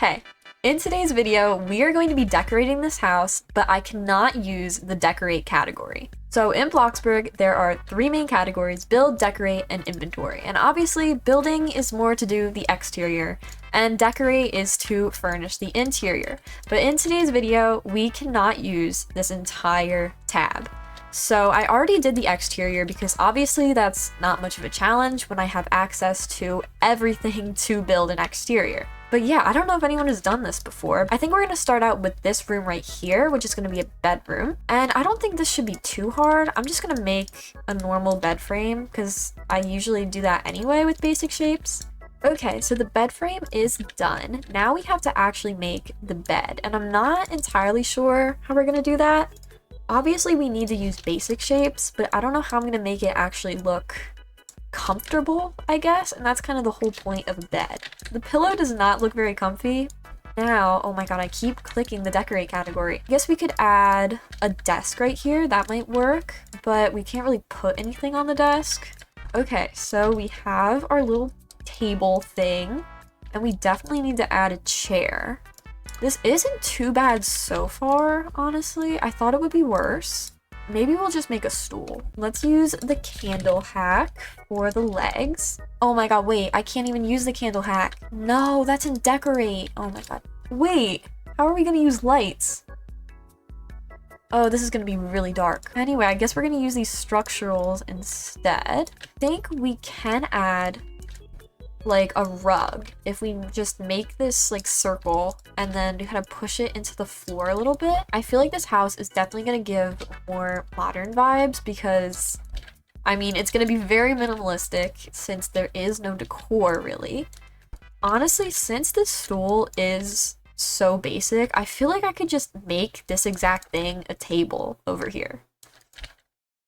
Hey, in today's video, we are going to be decorating this house, but I cannot use the decorate category. So in Bloxburg, there are three main categories: build, decorate, and inventory. And obviously, building is more to do the exterior, and decorate is to furnish the interior. But in today's video, we cannot use this entire tab. So I already did the exterior because obviously that's not much of a challenge when I have access to everything to build an exterior. But yeah, I don't know if anyone has done this before. I think we're going to start out with this room right here, which is going to be a bedroom. And I don't think this should be too hard. I'm just going to make a normal bed frame because I usually do that anyway with basic shapes. Okay, so the bed frame is done. Now we have to actually make the bed. And I'm not entirely sure how we're going to do that. Obviously, we need to use basic shapes, but I don't know how I'm going to make it actually look comfortable, I guess, and that's kind of the whole point of a bed. The pillow does not look very comfy. Now, oh my god, I keep clicking the decorate category. I guess we could add a desk right here. That might work, but we can't really put anything on the desk. Okay, so we have our little table thing, and we definitely need to add a chair. This isn't too bad so far, honestly. I thought it would be worse. Maybe we'll just make a stool. Let's use the candle hack for the legs. Oh my god, wait, I can't even use the candle hack. No, that's in decorate. Oh my god. Wait, how are we gonna use lights? Oh, this is gonna be really dark. Anyway, I guess we're gonna use these structurals instead. I think we can add like a rug if we just make this like circle and then kind of push it into the floor a little bit. I feel like this house is definitely going to give more modern vibes because I mean it's going to be very minimalistic since there is no decor really. Honestly, since this stool is so basic, I feel like I could just make this exact thing a table over here.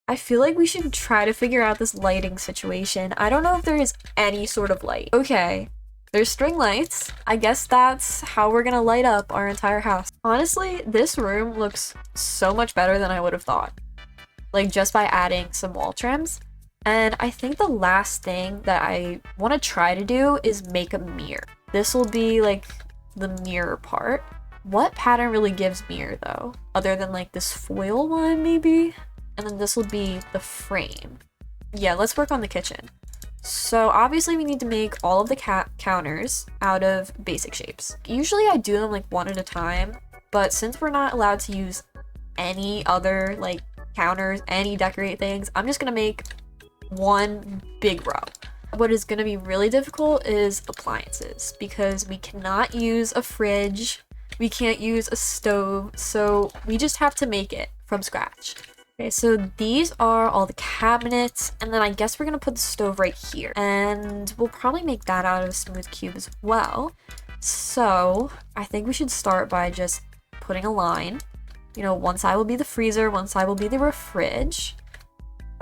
I feel like we should try to figure out this lighting situation. I don't know if there is any sort of light. Okay, there's string lights. I guess that's how we're gonna light up our entire house. Honestly, this room looks so much better than I would have thought. Like just by adding some wall trims. And I think the last thing that I want to try to do is make a mirror. This will be like the mirror part. What pattern really gives mirror though? Other than like this foil one maybe? And then this will be the frame. Yeah, let's work on the kitchen. So obviously we need to make all of the counters out of basic shapes. Usually I do them like one at a time, but since we're not allowed to use any other like counters, any decorate things, I'm just gonna make one big row. What is gonna be really difficult is appliances because we cannot use a fridge, we can't use a stove, so we just have to make it from scratch. Okay, so these are all the cabinets, and then I guess we're gonna put the stove right here. And we'll probably make that out of a smooth cube as well. So I think we should start by just putting a line. You know, one side will be the freezer, one side will be the fridge.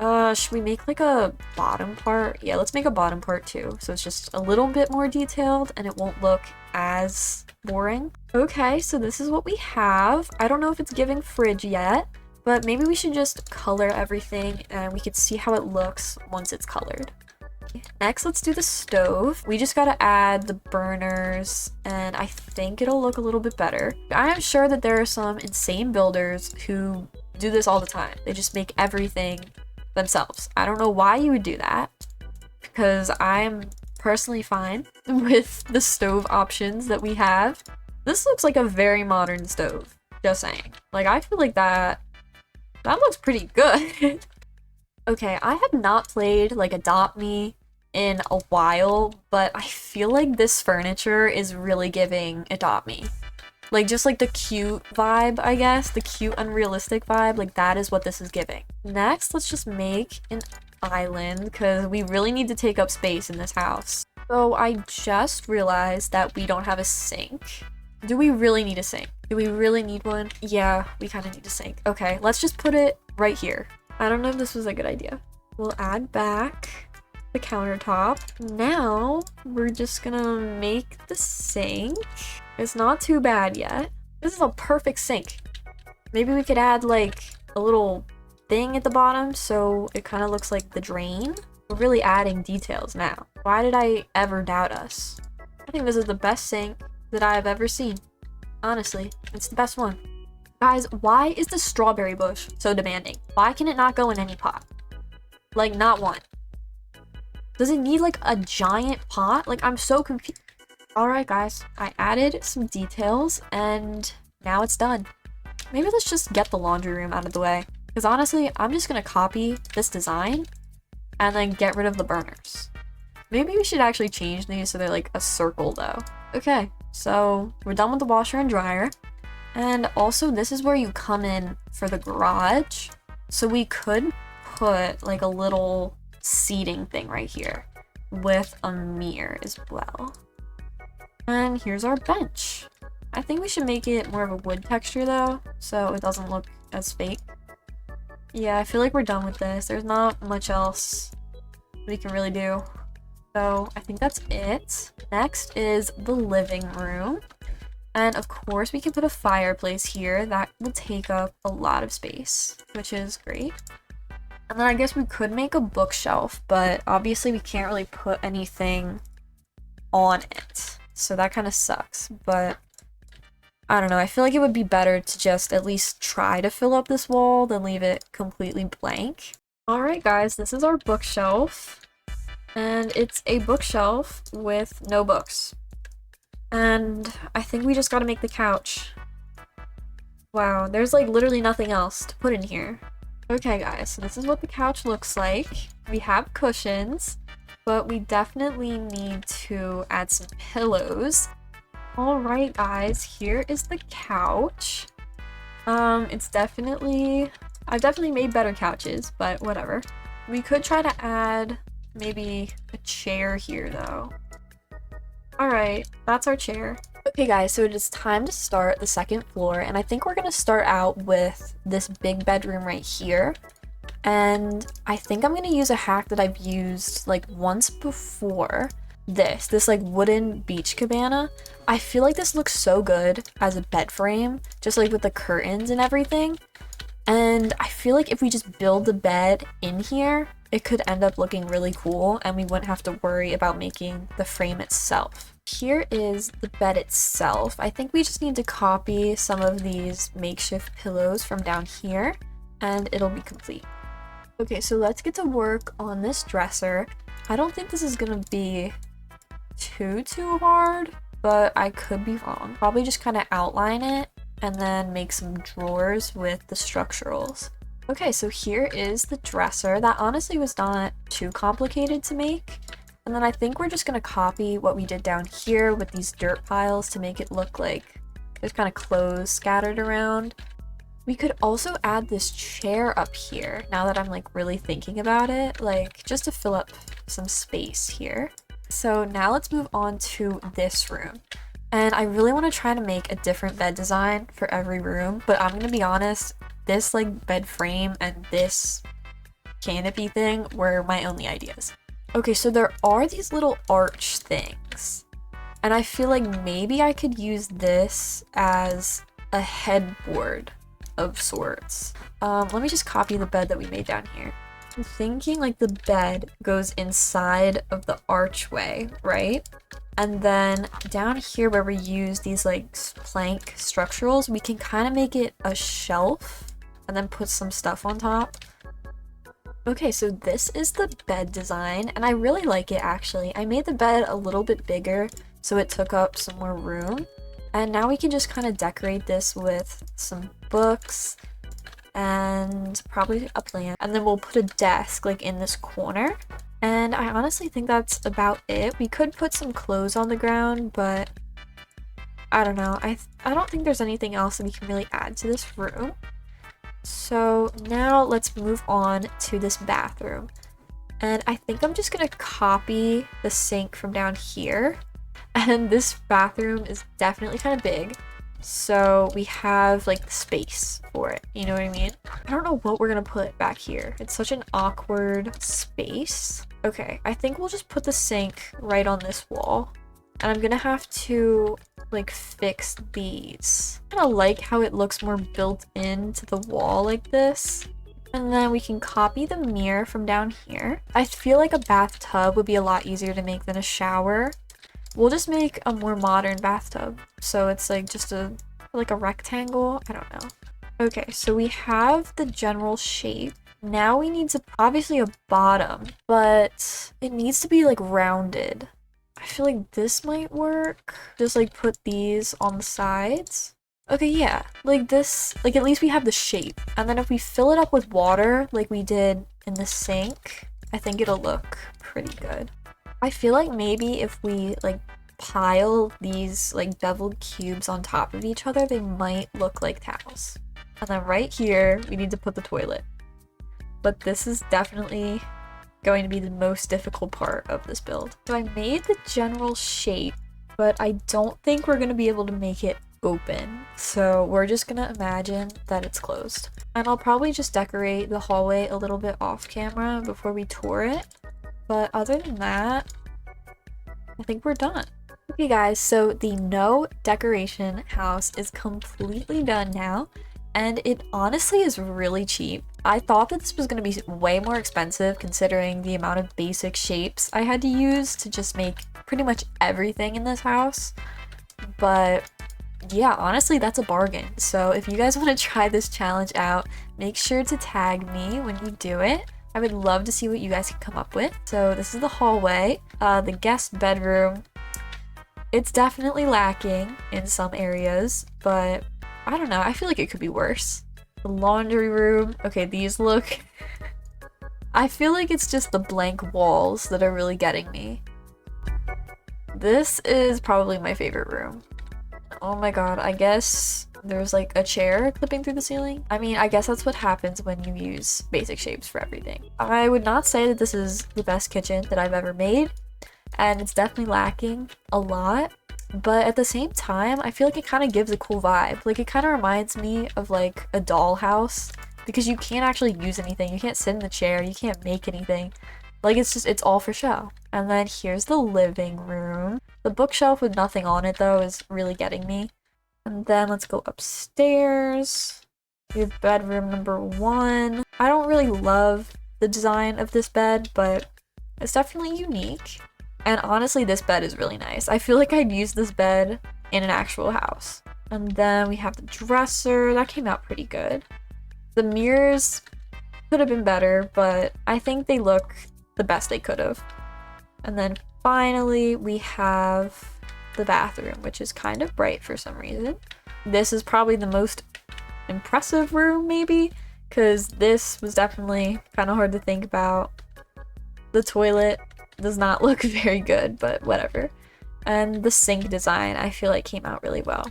Should we make like a bottom part? Yeah, let's make a bottom part too. So it's just a little bit more detailed and it won't look as boring. Okay, so this is what we have. I don't know if it's giving fridge yet, but maybe we should just color everything and we could see how it looks once it's colored. Next, let's do the stove. We just gotta add the burners and I think it'll look a little bit better. I am sure that there are some insane builders who do this all the time. They just make everything themselves. I don't know why you would do that because I'm personally fine with the stove options that we have. This looks like a very modern stove, just saying. Like I feel like that looks pretty good. Okay, I have not played like Adopt Me in a while, but I feel like this furniture is really giving Adopt Me. Like just like the cute vibe, I guess, the cute unrealistic vibe, like that is what this is giving. Next, let's just make an island because we really need to take up space in this house. So I just realized that we don't have a sink. Do we really need a sink? Do we really need one? Yeah, we kind of need a sink. Okay, let's just put it right here. I don't know if this was a good idea. We'll add back the countertop. Now, we're just gonna make the sink. It's not too bad yet. This is a perfect sink. Maybe we could add like a little thing at the bottom so it kind of looks like the drain. We're really adding details now. Why did I ever doubt us? I think this is the best sink that I have ever seen. Honestly, it's the best one. Guys, why is the strawberry bush so demanding? Why can it not go in any pot? Like, not one. Does it need like a giant pot? Like, I'm so confused. Alright guys, I added some details and now it's done. Maybe let's just get the laundry room out of the way. Because honestly, I'm just gonna copy this design and then get rid of the burners. Maybe we should actually change these so they're like a circle though. Okay, so we're done with the washer and dryer. And also this is where you come in for the garage. So we could put like a little seating thing right here with a mirror as well. And here's our bench. I think we should make it more of a wood texture though, so it doesn't look as fake. Yeah, I feel like we're done with this. There's not much else we can really do. So I think that's it. Next is the living room. And of course we can put a fireplace here. That will take up a lot of space, which is great. And then I guess we could make a bookshelf, but obviously we can't really put anything on it. So that kind of sucks, but I don't know. I feel like it would be better to just at least try to fill up this wall than leave it completely blank. Alright guys, this is our bookshelf. And it's a bookshelf with no books. And I think we just gotta make the couch. Wow, there's like literally nothing else to put in here. Okay guys, so this is what the couch looks like. We have cushions, but we definitely need to add some pillows. Alright guys, here is the couch. I've definitely made better couches, but whatever. We could try to add maybe a chair here though. Alright, that's our chair. Okay guys, so it is time to start the second floor, and I think we're gonna start out with this big bedroom right here. And I think I'm gonna use a hack that I've used like once before. This like wooden beach cabana. I feel like this looks so good as a bed frame, just like with the curtains and everything. And I feel like if we just build the bed in here, it could end up looking really cool and we wouldn't have to worry about making the frame itself. Here is the bed itself. I think we just need to copy some of these makeshift pillows from down here and it'll be complete. Okay, so let's get to work on this dresser. I don't think this is gonna be too hard, but I could be wrong. Probably just kind of outline it and then make some drawers with the structurals. Okay, so here is the dresser. That honestly was not too complicated to make. And then I think we're just gonna copy what we did down here with these dirt piles to make it look like there's kind of clothes scattered around. We could also add this chair up here now that I'm like really thinking about it, like just to fill up some space here. So now let's move on to this room. And I really want to try to make a different bed design for every room, but I'm gonna be honest, this like bed frame and this canopy thing were my only ideas. Okay, so there are these little arch things, and I feel like maybe I could use this as a headboard of sorts. Let me just copy the bed that we made down here. I'm thinking like the bed goes inside of the archway, right? And then down here where we use these like plank structurals, we can kind of make it a shelf and then put some stuff on top. Okay, so this is the bed design and I really like it actually. I made the bed a little bit bigger so it took up some more room. And now we can just kind of decorate this with some books and probably a plant. And then we'll put a desk like in this corner. And I honestly think that's about it. We could put some clothes on the ground, but I don't know. I don't think there's anything else that we can really add to this room. So now let's move on to this bathroom. And I think I'm just gonna copy the sink from down here. And this bathroom is definitely kind of big. So we have like the space for it, you know what I mean? I don't know what we're gonna put back here. It's such an awkward space. Okay, I think we'll just put the sink right on this wall. And I'm gonna have to like fix these. I kind of like how it looks more built into the wall like this. And then we can copy the mirror from down here. I feel like a bathtub would be a lot easier to make than a shower. we'll just make a more modern bathtub. So it's like just a rectangle. I don't know. Okay, so we have the general shape. Now we need to obviously a bottom, but it needs to be like rounded. I feel like this might work. Just like put these on the sides. Okay, yeah, like this, like at least we have the shape. And then if we fill it up with water like we did in the sink, I think it'll look pretty good. I feel like maybe if we like pile these like beveled cubes on top of each other, they might look like towels. And then right here, we need to put the toilet. But this is definitely going to be the most difficult part of this build. So I made the general shape, but I don't think we're going to be able to make it open. So we're just going to imagine that it's closed. And I'll probably just decorate the hallway a little bit off camera before we tour it. But other than that, I think we're done. Okay guys, so the no decoration house is completely done now. And it honestly is really cheap. I thought that this was going to be way more expensive considering the amount of basic shapes I had to use to just make pretty much everything in this house. But yeah, honestly, that's a bargain. So if you guys want to try this challenge out, make sure to tag me when you do it. I would love to see what you guys can come up with. So this is the hallway, the guest bedroom. It's definitely lacking in some areas, but I don't know, I feel like it could be worse. The laundry room, okay, these look... I feel like it's just the blank walls that are really getting me. This is probably my favorite room. Oh my god, I guess there's like a chair clipping through the ceiling. I mean, I guess that's what happens when you use basic shapes for everything. I would not say that this is the best kitchen that I've ever made, and it's definitely lacking a lot. But at the same time, I feel like it kind of gives a cool vibe. Like, it kind of reminds me of, like, a dollhouse. Because you can't actually use anything. You can't sit in the chair. You can't make anything. Like, it's all for show. And then here's the living room. The bookshelf with nothing on it, though, is really getting me. And then let's go upstairs. We have bedroom number 1. I don't really love the design of this bed, but it's definitely unique. And honestly, this bed is really nice. I feel like I'd use this bed in an actual house. And then we have the dresser. That came out pretty good. The mirrors could have been better, but I think they look the best they could have. And then finally, we have the bathroom, which is kind of bright for some reason. This is probably the most impressive room, maybe, because this was definitely kind of hard to think about. The toilet does not look very good, but whatever. And the sink design, I feel like came out really well.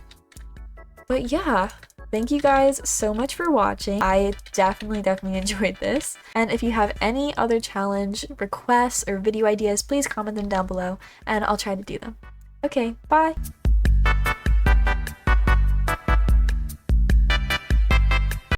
But yeah, thank you guys so much for watching. I definitely enjoyed this. And if you have any other challenge requests or video ideas, please comment them down below and I'll try to do them. Okay, bye!